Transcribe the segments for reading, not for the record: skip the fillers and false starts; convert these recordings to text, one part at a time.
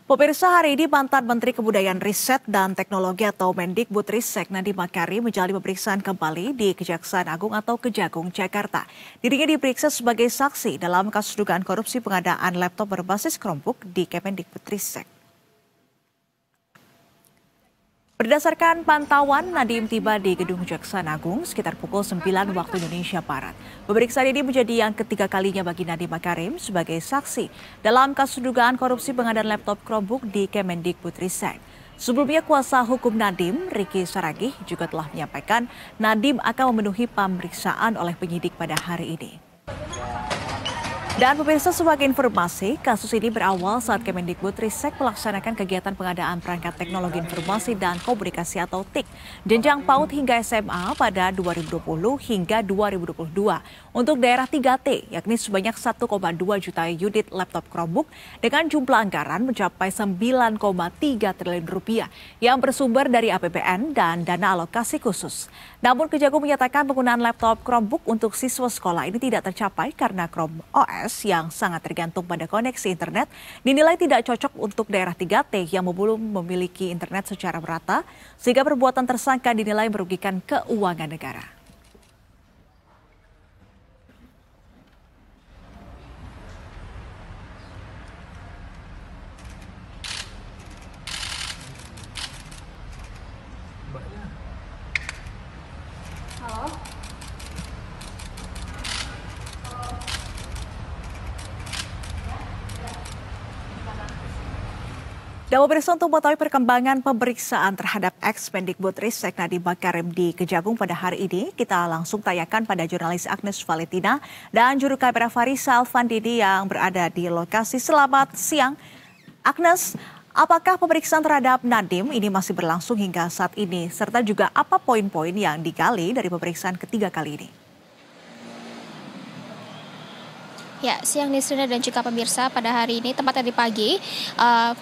Pemirsa, hari ini mantan Menteri Kebudayaan Riset dan Teknologi atau Mendikbudristek Nadiem Makarim menjalani pemeriksaan kembali di Kejaksaan Agung atau Kejagung, Jakarta. Dirinya diperiksa sebagai saksi dalam kasus dugaan korupsi pengadaan laptop berbasis Chromebook di Kemendikbudristek. Berdasarkan pantauan, Nadiem tiba di Gedung Kejaksaan Agung sekitar pukul 9 waktu Indonesia Barat. Pemeriksaan ini menjadi yang ketiga kalinya bagi Nadiem Makarim sebagai saksi dalam kasus dugaan korupsi pengadaan laptop Chromebook di Kemendikbudristek. Sebelumnya, kuasa hukum Nadiem, Ricky Saragih, juga telah menyampaikan Nadiem akan memenuhi pemeriksaan oleh penyidik pada hari ini. Dan pemirsa, sebagai informasi, kasus ini berawal saat Kemendikbudristek melaksanakan kegiatan pengadaan perangkat teknologi informasi dan komunikasi atau TIK jenjang PAUD hingga SMA pada 2020 hingga 2022 untuk daerah 3T, yakni sebanyak 1,2 juta unit laptop Chromebook dengan jumlah anggaran mencapai 9,3 triliun rupiah yang bersumber dari APBN dan dana alokasi khusus. Namun Kejagung menyatakan penggunaan laptop Chromebook untuk siswa sekolah ini tidak tercapai karena Chrome OS yang sangat tergantung pada koneksi internet dinilai tidak cocok untuk daerah 3T yang belum memiliki internet secara merata, sehingga perbuatan tersangka dinilai merugikan keuangan negara. Halo? Dan pemirsa, untuk mengetahui perkembangan pemeriksaan terhadap ex-Mendikbudristek Nadiem Makarim di Kejagung pada hari ini, kita langsung tanyakan pada jurnalis Agnes Valentina dan juru kamera Farisa Alfandini yang berada di lokasi. Selamat siang, Agnes. Apakah pemeriksaan terhadap Nadiem ini masih berlangsung hingga saat ini? Serta juga apa poin-poin yang digali dari pemeriksaan ketiga kali ini? Ya, siang Nisrina dan juga pemirsa, pada hari ini tepatnya di pagi,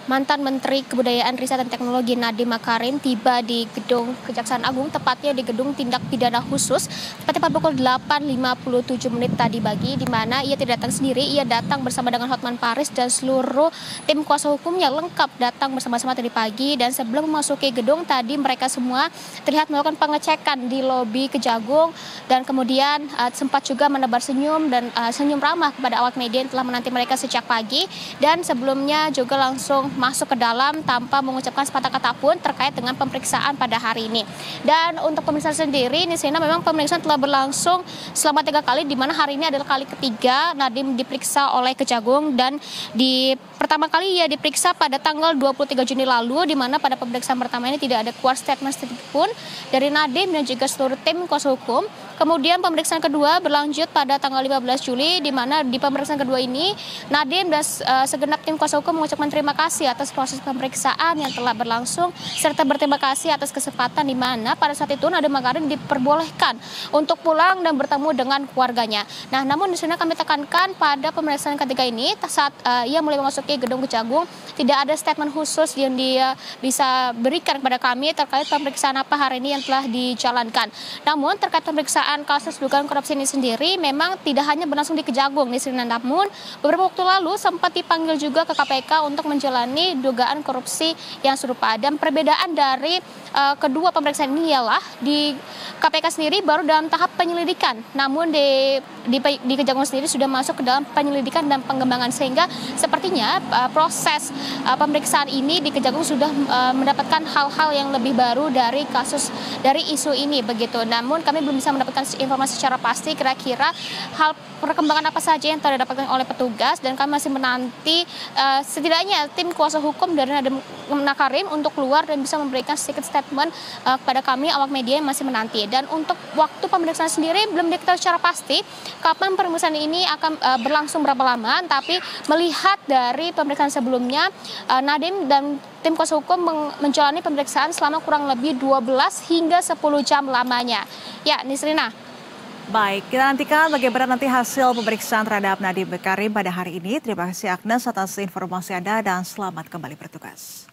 mantan Menteri Kebudayaan Riset dan Teknologi Nadiem Makarim tiba di Gedung Kejaksaan Agung, tepatnya di Gedung Tindak Pidana Khusus, tepatnya pada pukul 8.57 menit tadi pagi, di mana ia tidak datang sendiri, ia datang bersama dengan Hotman Paris dan seluruh tim kuasa hukumnya lengkap datang bersama-sama tadi pagi. Dan sebelum memasuki gedung, tadi mereka semua terlihat melakukan pengecekan di lobi Kejagung dan kemudian sempat juga menebar senyum dan senyum ramah pada awak media yang telah menanti mereka sejak pagi, dan sebelumnya juga langsung masuk ke dalam tanpa mengucapkan sepatah kata pun terkait dengan pemeriksaan pada hari ini. Dan untuk pemeriksaan sendiri, Nisrina, memang pemeriksaan telah berlangsung selama 3 kali, di mana hari ini adalah kali ketiga Nadiem diperiksa oleh Kejagung. Dan di pertama kali ia diperiksa pada tanggal 23 Juni lalu, di mana pada pemeriksaan pertama ini tidak ada keluar statement sedikit pun dari Nadiem dan juga seluruh tim kuasa hukum. Kemudian pemeriksaan kedua berlanjut pada tanggal 15 Juli, di mana di pemeriksaan kedua ini Nadiem dan segenap tim kuasa hukum mengucapkan terima kasih atas proses pemeriksaan yang telah berlangsung, serta berterima kasih atas kesempatan di mana pada saat itu Nadiem Makarim diperbolehkan untuk pulang dan bertemu dengan keluarganya. Nah, namun di sini kami tekankan pada pemeriksaan ketiga ini, saat ia mulai memasuki Gedung Kejagung, tidak ada statement khusus yang dia bisa berikan kepada kami terkait pemeriksaan apa hari ini yang telah dijalankan. Namun terkait pemeriksaan kasus dugaan korupsi ini sendiri memang tidak hanya berlangsung di Kejagung, namun beberapa waktu lalu sempat dipanggil juga ke KPK untuk menjalani dugaan korupsi yang serupa. Dan perbedaan dari kedua pemeriksaan ini ialah di KPK sendiri baru dalam tahap penyelidikan, namun di Kejagung sendiri sudah masuk ke dalam penyelidikan dan pengembangan, sehingga sepertinya proses pemeriksaan ini di Kejagung sudah mendapatkan hal-hal yang lebih baru dari isu ini begitu. Namun kami belum bisa mendapatkan informasi secara pasti kira-kira hal perkembangan apa saja yang telah didapatkan oleh petugas, dan kami masih menanti setidaknya tim kuasa hukum dari Nadiem Makarim untuk keluar dan bisa memberikan sedikit statement kepada kami awak media yang masih menanti. Dan untuk waktu pemeriksaan sendiri belum diketahui secara pasti kapan pemeriksaan ini akan berlangsung berapa lama, tapi melihat dari pemeriksaan sebelumnya, Nadiem dan tim kuasa hukum menjalani pemeriksaan selama kurang lebih 12 hingga 10 jam lamanya. Ya, Nisrina. Baik, kita nantikan bagaimana nanti hasil pemeriksaan terhadap Nadiem Makarim pada hari ini. Terima kasih Agnes atas informasi Anda dan selamat kembali bertugas.